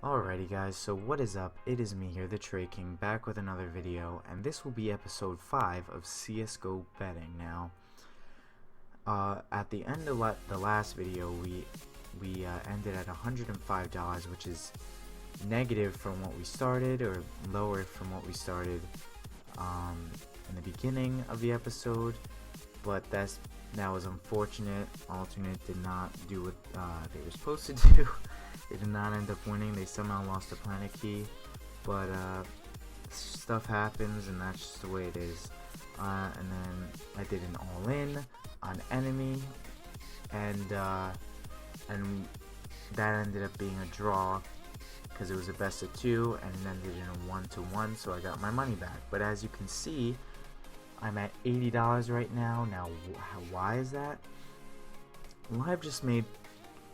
Alrighty guys, so what is up? It is me here, the Trey King, back with another video, and this will be episode 5 of CSGO betting. Now, at the end of the last video, we ended at $105, which is negative from what we started, or lower from what we started in the beginning of the episode, but that was unfortunate. Alternate did not do what they were supposed to do. They did not end up winning. They somehow lost the planet key, but stuff happens, and that's just the way it is. And then I did an all-in on enemy, and that ended up being a draw because it was a best of 2, and it ended in a 1-1. So I got my money back. But as you can see, I'm at $80 right now. Now, why is that? Well, I've just made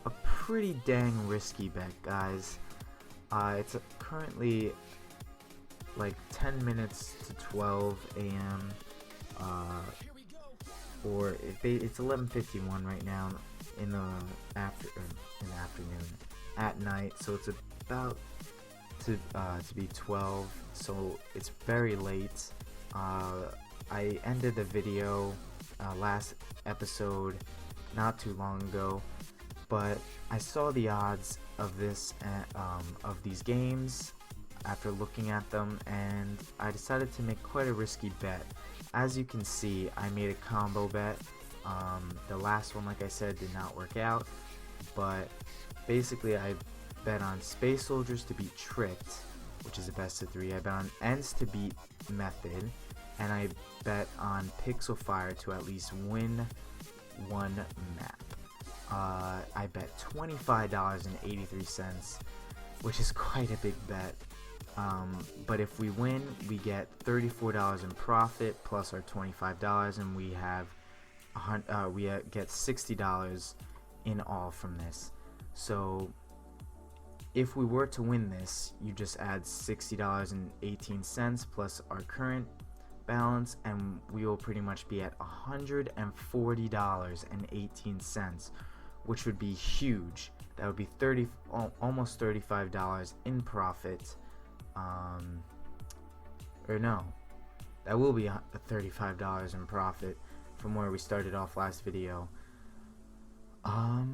a pretty dang risky bet, guys. It's currently like 10 minutes to 12 a.m. Or it's 11:51 right now in the afternoon, at night. So it's about to be 12. So it's very late. I ended the video last episode not too long ago, but I saw the odds of these games after looking at them, and I decided to make quite a risky bet. As you can see, I made a combo bet. The last one, like I said, did not work out, but basically I bet on Space Soldiers to beat Tricked, which is a best of 3. I bet on ENCE to beat Method, and I bet on Pixel Fire to at least win one map. I bet $25.83, which is quite a big bet. But if we win, we get $34 in profit plus our $25, and we get $60 in all from this. So if we were to win this, you just add $60.18 plus our current balance, and we will pretty much be at $140.18, which would be huge. That would be almost $35 in profit. Or no, that will be $35 in profit from where we started off last video. Or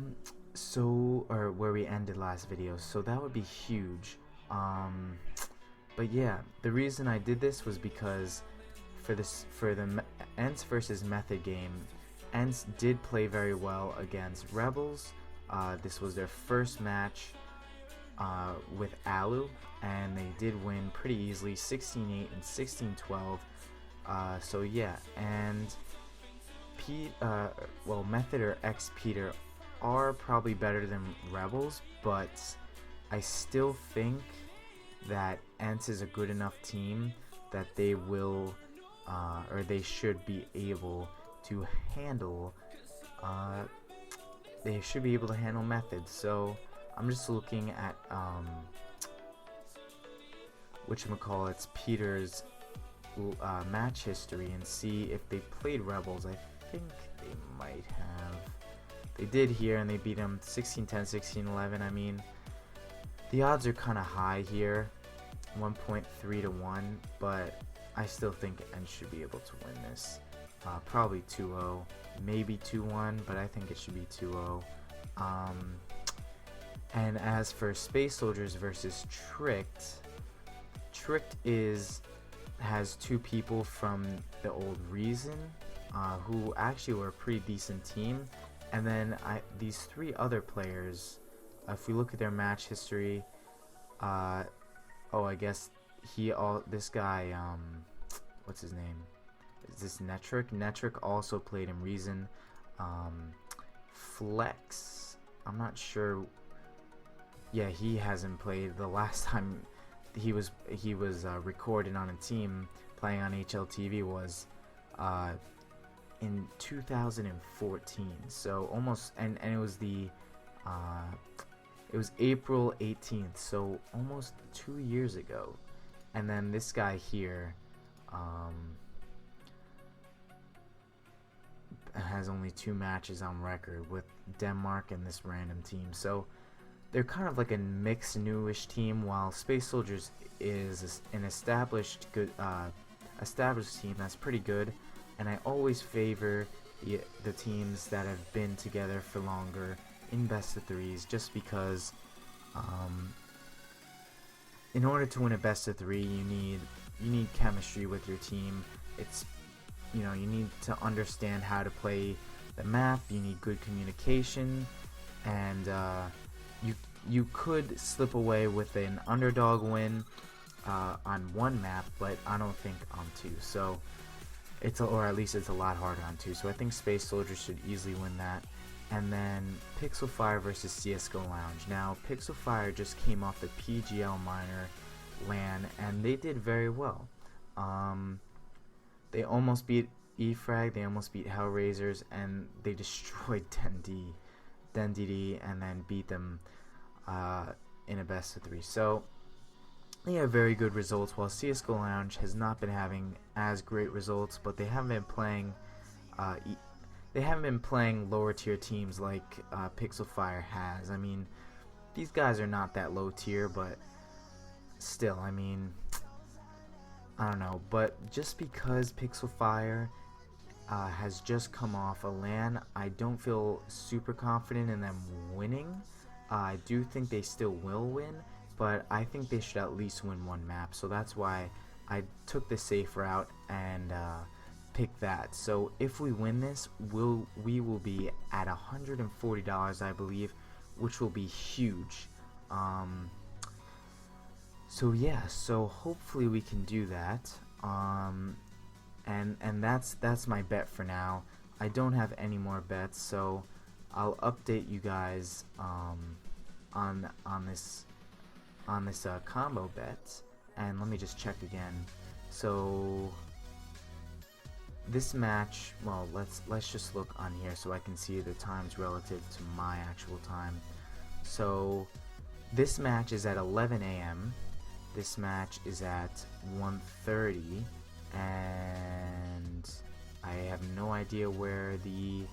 where we ended last video. So that would be huge. But yeah, the reason I did this was because for the ENCE versus Method game, ENCE did play very well against Rebels. This was their first match with Alu, and they did win pretty easily, 16-8 and 16-12. So yeah, and Method or X-Peter are probably better than Rebels, but I still think that ENCE is a good enough team that they will, or they should be able to handle, Method. So I'm just looking at whatchamacallit's Peter's match history and see if they played Rebels. I think they might have. They did here, and they beat them 16-10, 16-11. I mean, the odds are kind of high here, 1.3 to 1, but I still think ENCE should be able to win this. Probably 2-0, maybe 2-1, but I think it should be 2-0. And as for Space Soldiers versus Tricked, Tricked has 2 people from the old Reason, who actually were a pretty decent team, and then these 3 other players. If we look at their match history, I guess this guy, what's his name? Is this Netric? Netric also played in Reason. Flex, I'm not sure. Yeah, he hasn't played. The last time he was recorded on a team playing on HLTV was in 2014. So almost, and it was it was April 18th. So almost 2 years ago. And then this guy here has only 2 matches on record with Denmark and this random team. So they're kind of like a mixed newish team, while Space Soldiers is an established team that's pretty good. And I always favor the teams that have been together for longer in best of threes, just because in order to win a best of three, you need chemistry with your team. It's, you need to understand how to play the map. You need good communication, and you could slip away with an underdog win on one map, but I don't think on two. So or at least it's a lot harder on two. So I think Space Soldiers should easily win that. And then Pixel Fire versus CS:GO Lounge. Now Pixel Fire just came off the PGL Minor LAN, and they did very well. They almost beat eFrag, they almost beat Hellraisers, and they destroyed DenDD, and then beat them in a best of three. So they have very good results, while CS:GO Lounge has not been having as great results, but they haven't been playing lower tier teams like Pixel Fire has. I mean, these guys are not that low tier, but still, I mean, I don't know. But just because Pixel Fire has just come off a LAN, I don't feel super confident in them winning. I do think they still will win, but I think they should at least win one map. So that's why I took the safe route and picked that. So if we win this, we will be at $140, I believe, which will be huge. So yeah, so hopefully we can do that. And that's my bet for now. I don't have any more bets, so I'll update you guys on this combo bet. And let me just check again. So this match, well, let's just look on here so I can see the times relative to my actual time. So this match is at 11 a.m. This match is at 1:30, and I have no idea where the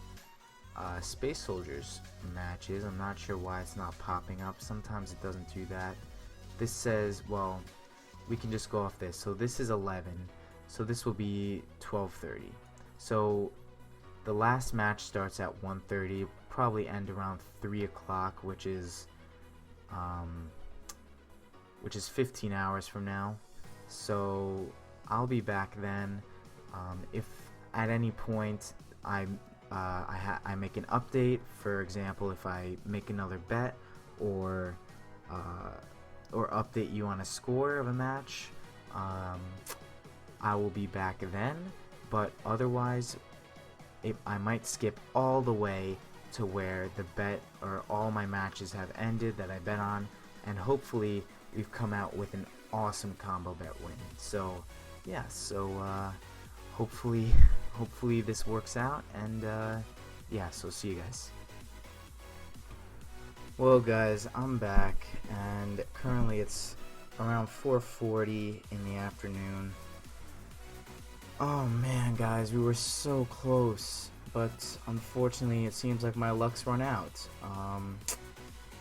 Space Soldiers match is. I'm not sure why it's not popping up. Sometimes it doesn't do that. This says, well, we can just go off this. So this is 11. So this will be 12:30. So the last match starts at 1:30, probably end around 3 o'clock, which is 15 hours from now. So I'll be back then. If at any point I make an update, for example, if I make another bet or update you on a score of a match, I will be back then. But otherwise, I might skip all the way to where the bet or all my matches have ended that I bet on, and hopefully we've come out with an awesome combo bet win. So yeah, so hopefully this works out, and yeah, so see you guys. Well guys, I'm back, and currently it's around 4:40 in the afternoon. Oh man guys, we were so close, but unfortunately it seems like my luck's run out.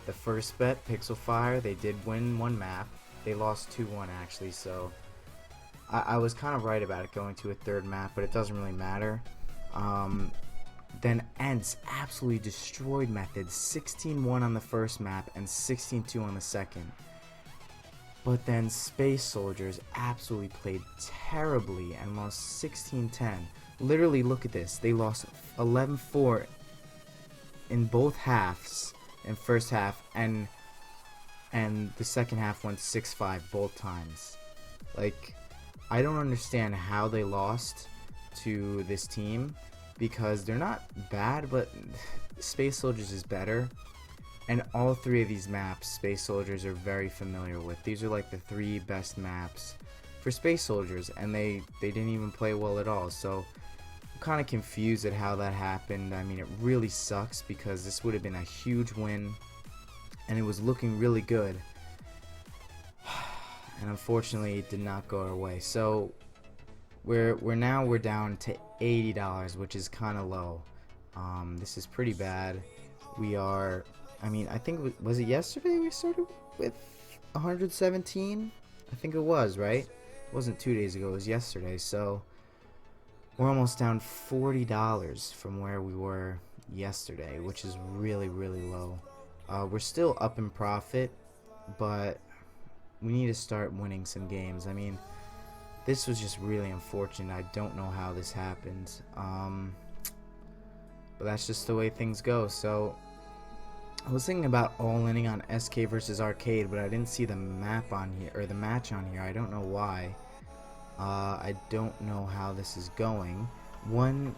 The first bet, Pixel Fire, they did win one map. They lost 2-1 actually, so I was kind of right about it going to a third map, but it doesn't really matter. Then ENCE absolutely destroyed Method, 16-1 on the first map and 16-2 on the second. But then Space Soldiers absolutely played terribly and lost 16-10. Literally, look at this. They lost 11-4 in both halves, in first half, and the second half went 6-5 both times. Like, I don't understand how they lost to this team, because they're not bad, but Space Soldiers is better. And all three of these maps, Space Soldiers are very familiar with. These are like the 3 best maps for Space Soldiers, and they didn't even play well at all. So I'm kind of confused at how that happened. I mean, it really sucks, because this would have been a huge win, and it was looking really good. And unfortunately, it did not go our way. So we're down to $80, which is kind of low. This is pretty bad. We are I mean, I think was it yesterday we started with 117? I think it was, right? It wasn't 2 days ago, it was yesterday. So we're almost down $40 from where we were yesterday, which is really, really low. We're still up in profit, but we need to start winning some games. I mean, this was just really unfortunate. I don't know how this happened. But that's just the way things go. So I was thinking about all-inning on SK versus Arcade, but I didn't see the map on here, or the match on here. I don't know why. I don't know how this is going. One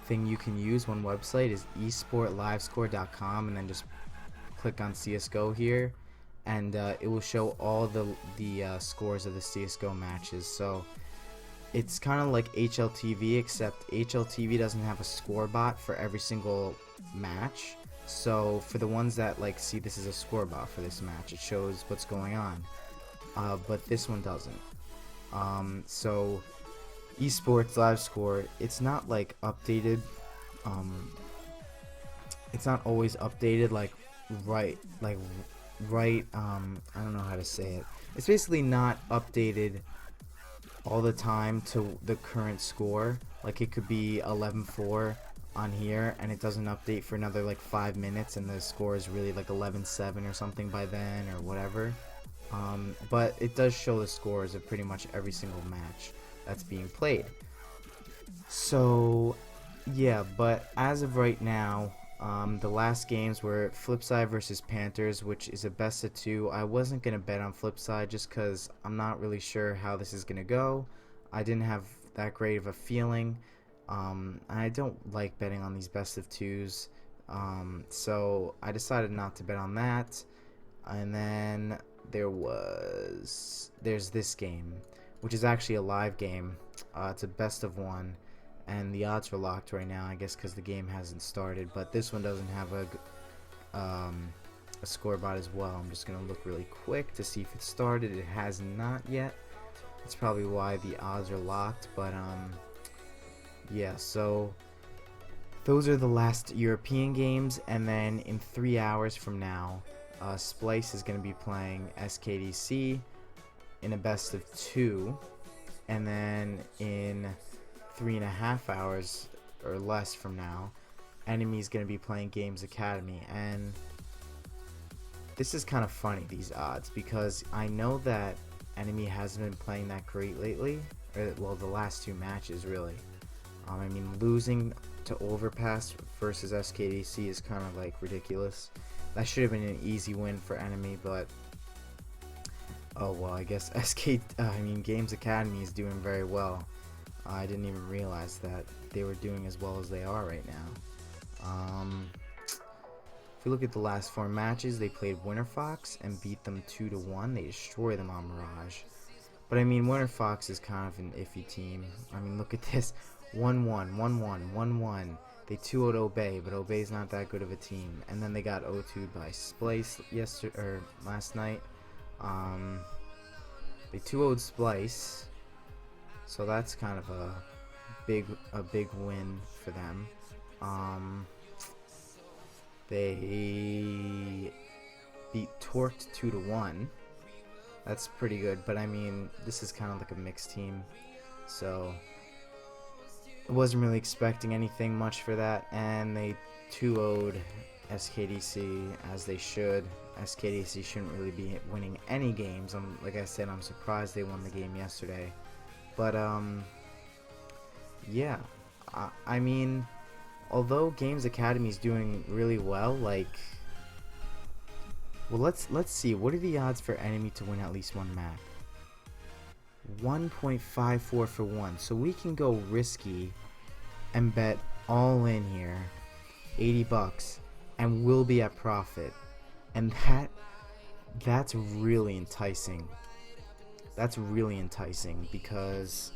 thing you can use, one website, is esportlivescore.com, and then just click on CSGO here, and it will show all the scores of the CSGO matches. So it's kind of like HLTV, except HLTV doesn't have a score bot for every single match. So for the ones that like see this is a score bot for this match, it shows what's going on, but this one doesn't. So esports live score, it's not like updated, it's not always updated like right, I don't know how to say it. It's basically not updated all the time to the current score. Like it could be 11-4 on here and it doesn't update for another like 5 minutes and the score is really like 11-7 or something by then or whatever. But it does show the scores of pretty much every single match that's being played. So yeah, but as of right now, the last games were Flipside versus Panthers, which is a best of 2. I wasn't going to bet on Flipside just because I'm not really sure how this is going to go. I didn't have that great of a feeling. I don't like betting on these best of 2s. So I decided not to bet on that. And then there's this game, which is actually a live game. It's a best of 1. And the odds are locked right now, I guess, because the game hasn't started. But this one doesn't have a score bot as well. I'm just going to look really quick to see if it started. It has not yet. That's probably why the odds are locked. But, yeah, so those are the last European games. And then in 3 hours from now, Splice is going to be playing SKDC in a best of 2. And then in 3.5 hours or less from now, Enemy is going to be playing Games Academy. And this is kind of funny, these odds, because I know that Enemy hasn't been playing that great lately, or well, the last 2 matches really. I mean, losing to Overpass versus SKDC is kind of like ridiculous. That should have been an easy win for Enemy, but oh well, I guess Games Academy is doing very well. I didn't even realize that they were doing as well as they are right now. If we look at the last 4 matches, they played Winter Fox and beat them 2-1. They destroyed them on Mirage. But I mean, Winter Fox is kind of an iffy team. I mean, look at this. 1-1, 1-1, 1-1. They 2-0'd Obey, but Obey's not that good of a team. And then they got 0-2'd by Splice last night. They 2-0'd Splice. So that's kind of a big win for them. They beat Torqued 2-1. That's pretty good, but I mean, this is kind of like a mixed team, so I wasn't really expecting anything much for that. And they 2-0'd SKDC, as they should. SKDC shouldn't really be winning any games. Like I said, I'm surprised they won the game yesterday. But yeah, I mean, although Games Academy is doing really well, like, well, let's see, what are the odds for Enemy to win at least one map? 1.54 for 1. So we can go risky and bet all in here, $80, and we'll be at profit. And that's really enticing. That's really enticing because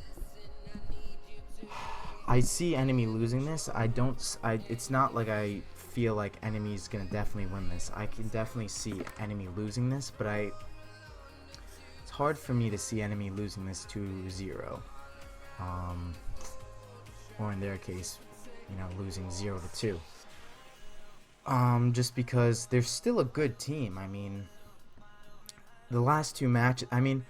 I see Enemy losing this. It's not like I feel like Enemy's gonna definitely win this. I can definitely see Enemy losing this, but it's hard for me to see Enemy losing this 2-0. Or in their case, losing 0-2. Just because they're still a good team. I mean, the last two matches. I mean,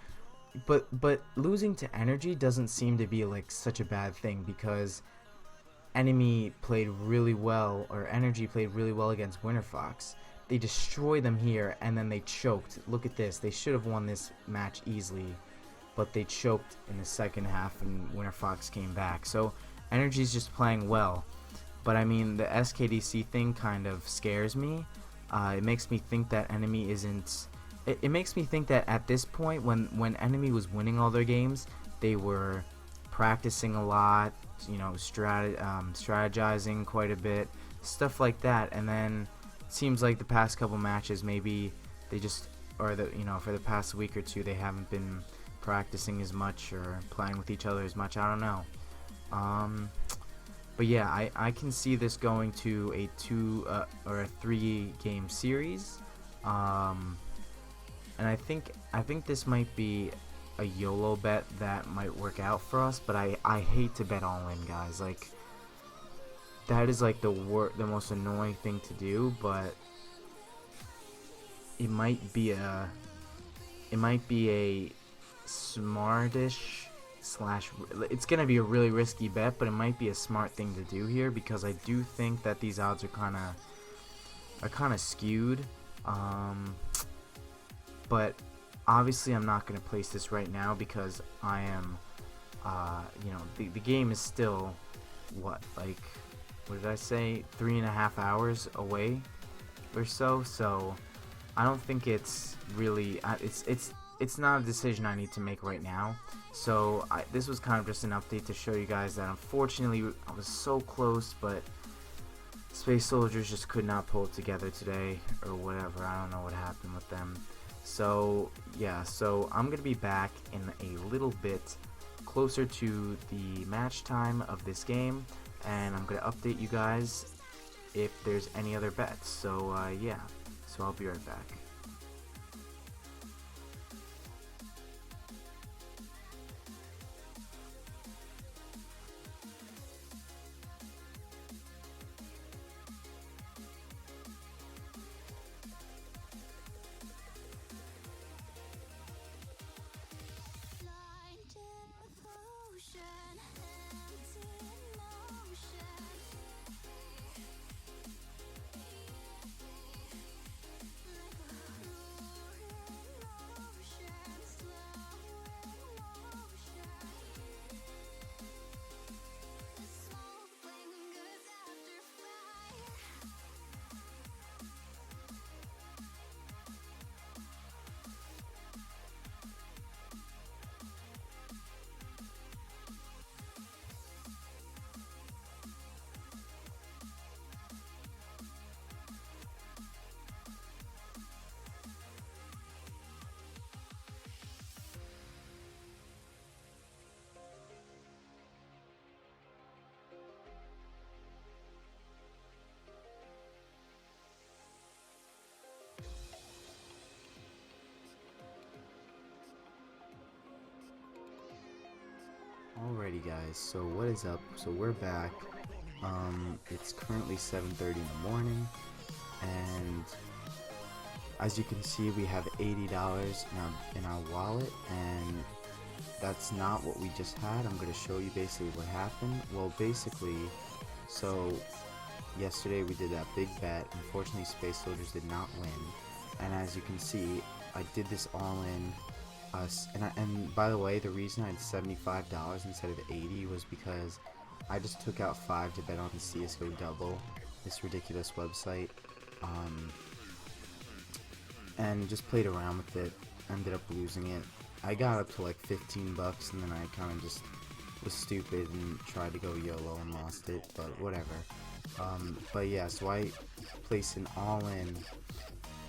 but losing to Energy doesn't seem to be like such a bad thing because Enemy played really well, or Energy played really well against Winter Fox. They destroyed them here, and then they choked. Look at this. They should have won this match easily, but they choked in the second half, and Winter Fox came back. So Energy's just playing well. But I mean, the SKDC thing kind of scares me. It makes me think that Enemy isn't. It makes me think that at this point, when Enemy was winning all their games, they were practicing a lot, you know, strategizing quite a bit, stuff like that. And then it seems like the past couple matches, maybe they just, or the, you know, for the past week or two, they haven't been practicing as much or playing with each other as much. I don't know. But yeah, I can see this going to a 2 or a 3 game series. And I think this might be a YOLO bet that might work out for us, but I hate to bet all in, guys. Like, that is like the most annoying thing to do, but it might be a smartish slash, it's gonna be a really risky bet, but it might be a smart thing to do here because I do think that these odds are kind of skewed. But obviously I'm not going to place this right now because I am, you know, the game is still, what did I say, 3.5 hours away or so, so I don't think it's really, it's not a decision I need to make right now. So this was kind of just an update to show you guys that unfortunately I was so close, but Space Soldiers just could not pull it together today or whatever. I don't know what happened with them. So yeah, so I'm gonna be back in a little bit closer to the match time of this game, and I'm gonna update you guys if there's any other bets. So yeah, so I'll be right back. Alrighty guys, so what is up? So we're back. It's currently 7:30 in the morning, and as you can see, we have $80 in our wallet, and that's not what we just had. I'm going to show you basically what happened. Well, basically, so yesterday we did that big bet. Unfortunately, Space Soldiers did not win, and as you can see, I did this all in. And by the way, the reason I had $75 instead of 80 was because I just took out 5 to bet on the CSGO double, this ridiculous website, and just played around with it. Ended up losing it. I got up to like 15 bucks, and then I kind of just was stupid and tried to go YOLO and lost it, but whatever. But yeah, so I placed an all-in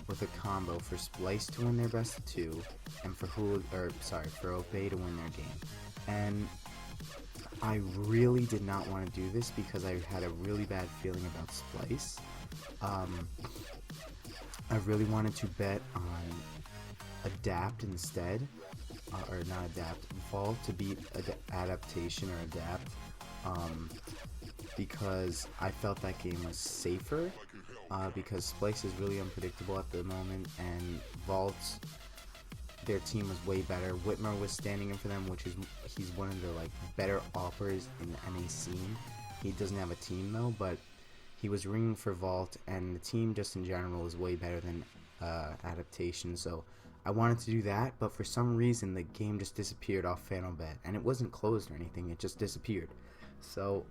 with a combo for Splice to win their best of 2, and for for Obey to win their game. And I really did not want to do this because I had a really bad feeling about Splice. I really wanted to bet on Adapt instead, or not Adapt, Vault to beat Adaptation or Adapt, because I felt that game was safer. because Splice is really unpredictable at the moment, and Vault, their team was way better. Whitmer was standing in for them, which is he's one of the like better offers in the NA scene. He doesn't have a team though, but he was ringing for Vault, and the team just in general is way better than Adaptation. So I wanted to do that, but for some reason the game just disappeared off FanObet, and it wasn't closed or anything. It just disappeared. So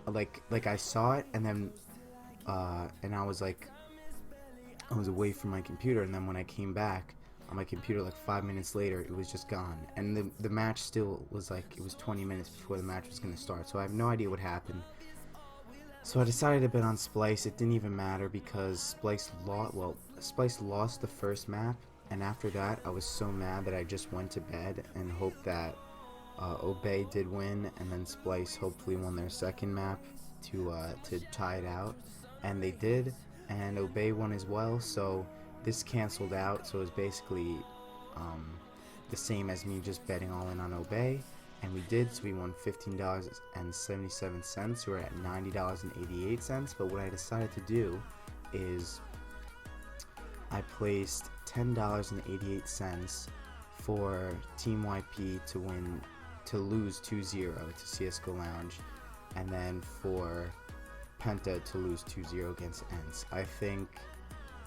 like I saw it, and then and I was away from my computer, and then when I came back on my computer like 5 minutes later, it was just gone. And the match still was like, it was 20 minutes before the match was going to start, so I have no idea what happened. So I decided to bet on Splice. It didn't even matter because Splice lost the first map, and after that I was so mad that I just went to bed and hoped that Obey did win, and then Splice hopefully won their second map to tie it out, and they did, and Obey won as well. So this canceled out, so it was basically the same as me just betting all in on Obey, and we did. So we won $15.77. We're at $90.88. But what I decided to do is I placed $10.88 for Team YP to lose 2-0 to CS:GO Lounge, and then for Penta to lose 2-0 against ENCE. I think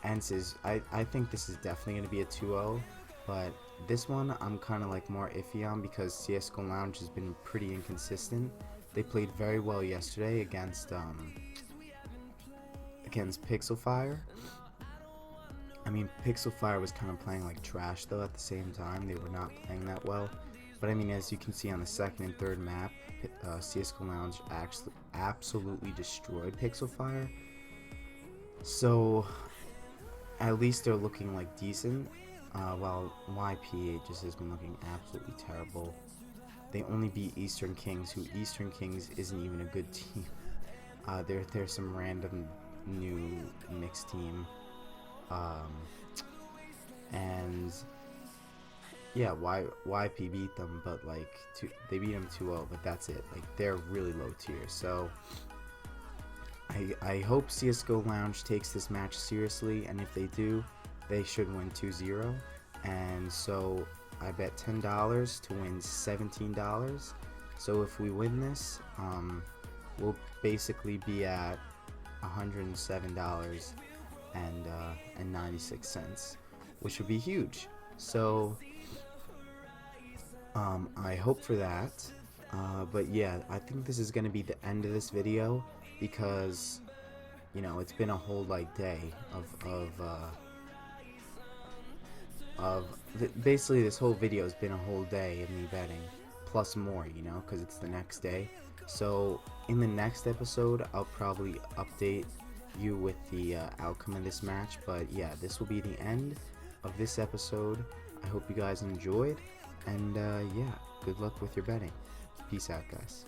ENCE is, I think this is definitely going to be a 2-0, but this one I'm kind of like more iffy on because CS:GO Lounge has been pretty inconsistent. They played very well yesterday against Pixelfire. I mean, Pixelfire was kind of playing like trash though at the same time. They were not playing that well. But I mean, as you can see on the second and third map, CS:GO Lounge actually absolutely destroyed Pixelfire. So at least they're looking like decent, while YP just has been looking absolutely terrible. They only beat Eastern Kings, who Eastern Kings isn't even a good team. They're some random new mixed team, and yeah, YP beat them, but like they beat them 2-0, but that's it. Like they're really low tier. So I hope CS:GO Lounge takes this match seriously, and if they do, they should win 2-0. And so I bet $10 to win $17. So if we win this, we'll basically be at $107.96, which would be huge. So I hope for that. But yeah, I think this is going to be the end of this video because, you know, it's been a whole like day basically this whole video has been a whole day of me betting plus more, you know, because it's the next day. So in the next episode I'll probably update you with the outcome of this match. But yeah, this will be the end of this episode. I hope you guys enjoyed, and yeah, good luck with your betting. Peace out, guys.